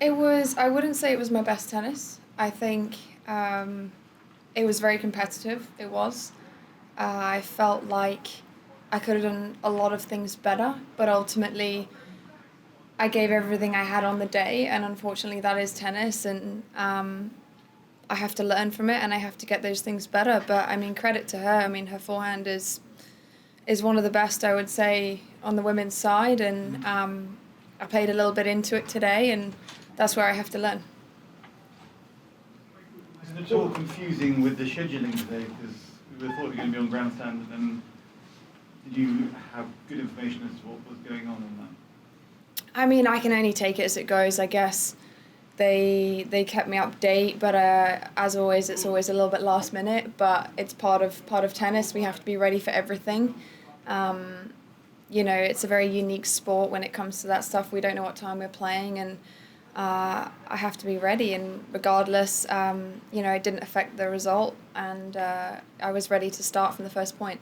I wouldn't say it was my best tennis. I think it was very competitive. It was. I felt like I could have done a lot of things better, but ultimately I gave everything I had on the day, and unfortunately that is tennis, and I have to learn from it and I have to get those things better. But I mean, credit to her. I mean, her forehand is one of the best, I would say, on the women's side, and I played a little bit into it today, and that's where I have to learn. Isn't it all confusing with the scheduling today? Because we thought we were going to be on grandstand, and then did you have good information as to what was going on that? I mean, I can only take it as it goes, I guess. They kept me update, but as always, it's always a little bit last minute. But it's part of tennis. We have to be ready for everything. It's a very unique sport when it comes to that stuff. We don't know what time we're playing, and I have to be ready. And regardless, it didn't affect the result, and I was ready to start from the first point.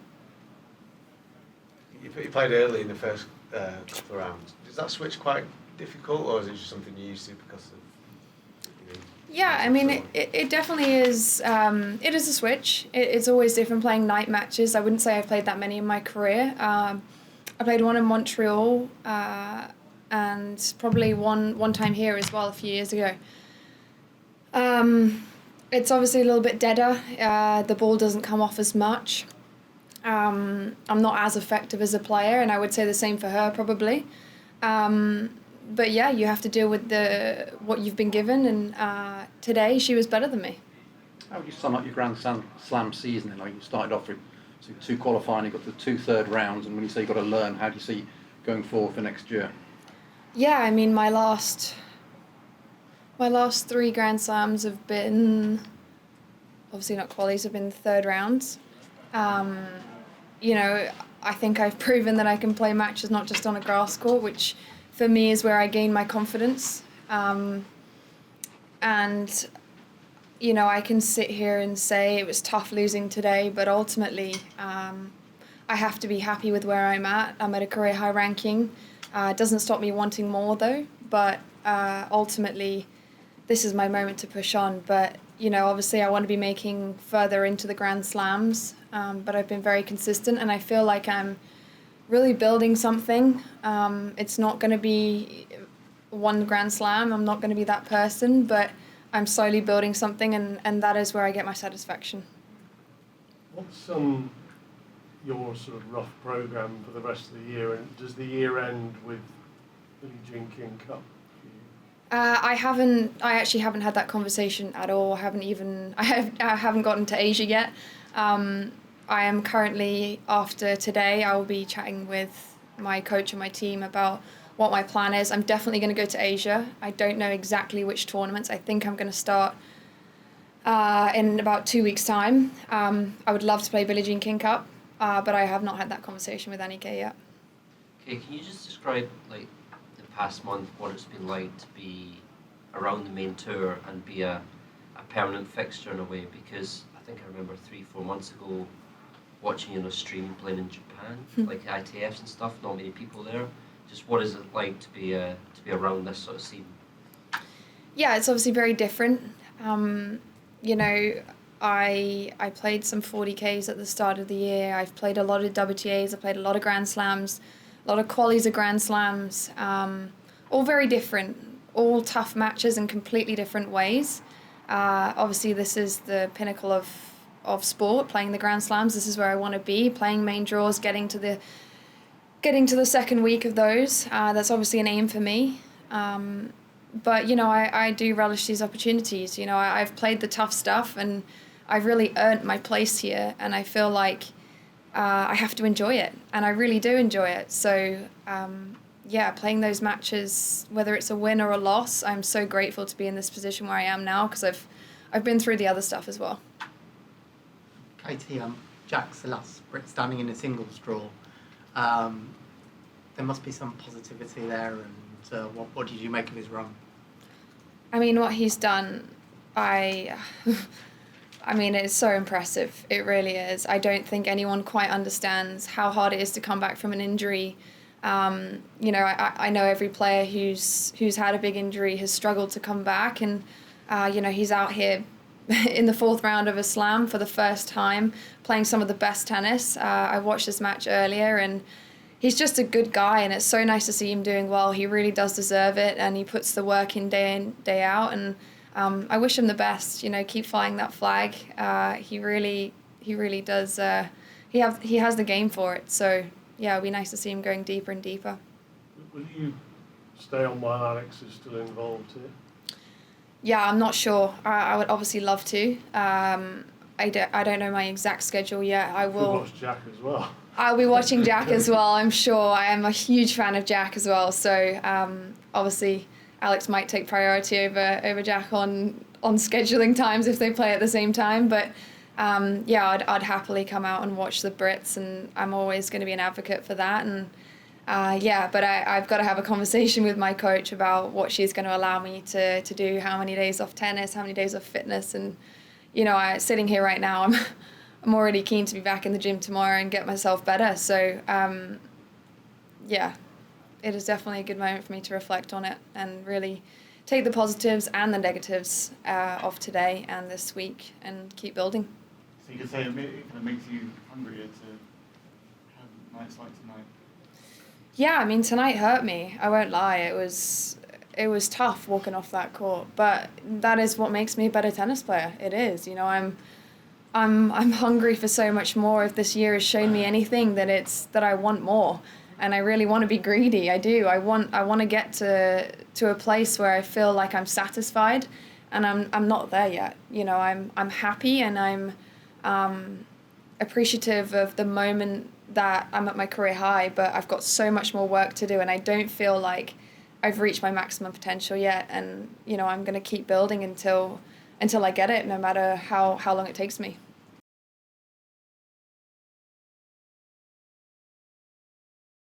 You played early in the first couple of rounds. Is that switch quite difficult, or is it just something you're used to because of? Yeah, I mean, it definitely is. It is a switch. It's always different playing night matches. I wouldn't say I've played that many in my career. I played one in Montreal and probably one time here as well a few years ago. It's obviously a little bit deader. The ball doesn't come off as much. I'm not as effective as a player, and I would say the same for her probably. But yeah, you have to deal with what you've been given, and today she was better than me. How would you sum up your Grand Slam season then? Like you started off with two qualifying, you got the 2 third rounds, and when you say you've got to learn, how do you see going forward for next year? Yeah, I mean, my last 3 Grand Slams have been, obviously not qualies, have been third rounds. I think I've proven that I can play matches not just on a grass court, which for me is where I gain my confidence. I can sit here and say it was tough losing today, but ultimately I have to be happy with where I'm at. I'm at a career high ranking. It doesn't stop me wanting more though, but ultimately this is my moment to push on. But, obviously I want to be making further into the Grand Slams, but I've been very consistent and I feel like I'm really building something. It's not going to be one Grand Slam. I'm not going to be that person, but I'm slowly building something, and that is where I get my satisfaction. What's your sort of rough programme for the rest of the year, and does the year end with Billie Jean King Cup? I actually haven't had that conversation at all. I haven't gotten to Asia yet. I am currently, after today, I will be chatting with my coach and my team about what my plan is. I'm definitely going to go to Asia. I don't know exactly which tournaments. I think I'm going to start in about 2 weeks' time. I would love to play Billie Jean King Cup, but I have not had that conversation with Annika yet. Okay, can you just describe, the past month, what it's been like to be around the main tour and be a permanent fixture in a way? Because I think I remember 3-4 months ago watching you on a stream playing in Japan, like ITFs and stuff, not many people there. Just what is it like to be around this sort of scene? Yeah, it's obviously very different. I played some 40Ks at the start of the year. I've played a lot of WTAs. I played a lot of Grand Slams, a lot of qualies of Grand Slams. All very different, all tough matches in completely different ways. Obviously, this is the pinnacle of sport, playing the Grand Slams. This is where I want to be, playing main draws, getting to the second week of those. That's obviously an aim for me. But, I do relish these opportunities. I've played the tough stuff and I've really earned my place here, and I feel like I have to enjoy it, and I really do enjoy it. So, playing those matches, whether it's a win or a loss, I'm so grateful to be in this position where I am now, because I've been through the other stuff as well. Katie, Jack Salas, Brit standing in a singles draw. There must be some positivity there, and what did you make of his run? I mean, what he's done, it's so impressive. It really is. I don't think anyone quite understands how hard it is to come back from an injury. I know every player who's had a big injury has struggled to come back, and he's out here in the fourth round of a slam for the first time, playing some of the best tennis. I watched this match earlier, and he's just a good guy, and it's so nice to see him doing well. He really does deserve it, and he puts the work in, day out, and I wish him the best. Keep flying that flag. He really does. He has the game for it. So yeah, it'll be nice to see him going deeper and deeper. Will you stay on while Alex is still involved here? Yeah, I'm not sure. I would obviously love to. I don't know my exact schedule yet. I will. You'll watch Jack as well. I'll be watching Jack as well, I'm sure. I am a huge fan of Jack as well. So obviously Alex might take priority over Jack on scheduling times if they play at the same time. But I'd happily come out and watch the Brits, and I'm always going to be an advocate for that. And but I've got to have a conversation with my coach about what she's going to allow me to do, how many days off tennis, how many days off fitness. And, sitting here right now, I'm already keen to be back in the gym tomorrow and get myself better. So, it is definitely a good moment for me to reflect on it and really take the positives and the negatives of today and this week and keep building. So you could say it kind of makes you hungrier to have nights like tonight. Yeah, I mean, tonight hurt me. I won't lie. It was tough walking off that court, but that is what makes me a better tennis player. It is. I'm hungry for so much more. If this year has shown me anything, that I want more, and I really want to be greedy. I do. I want to get to a place where I feel like I'm satisfied, and I'm not there yet. I'm happy, and I'm appreciative of the moment that I'm at my career high, but I've got so much more work to do, and I don't feel like I've reached my maximum potential yet. And I'm going to keep building until I get it, no matter how long it takes me.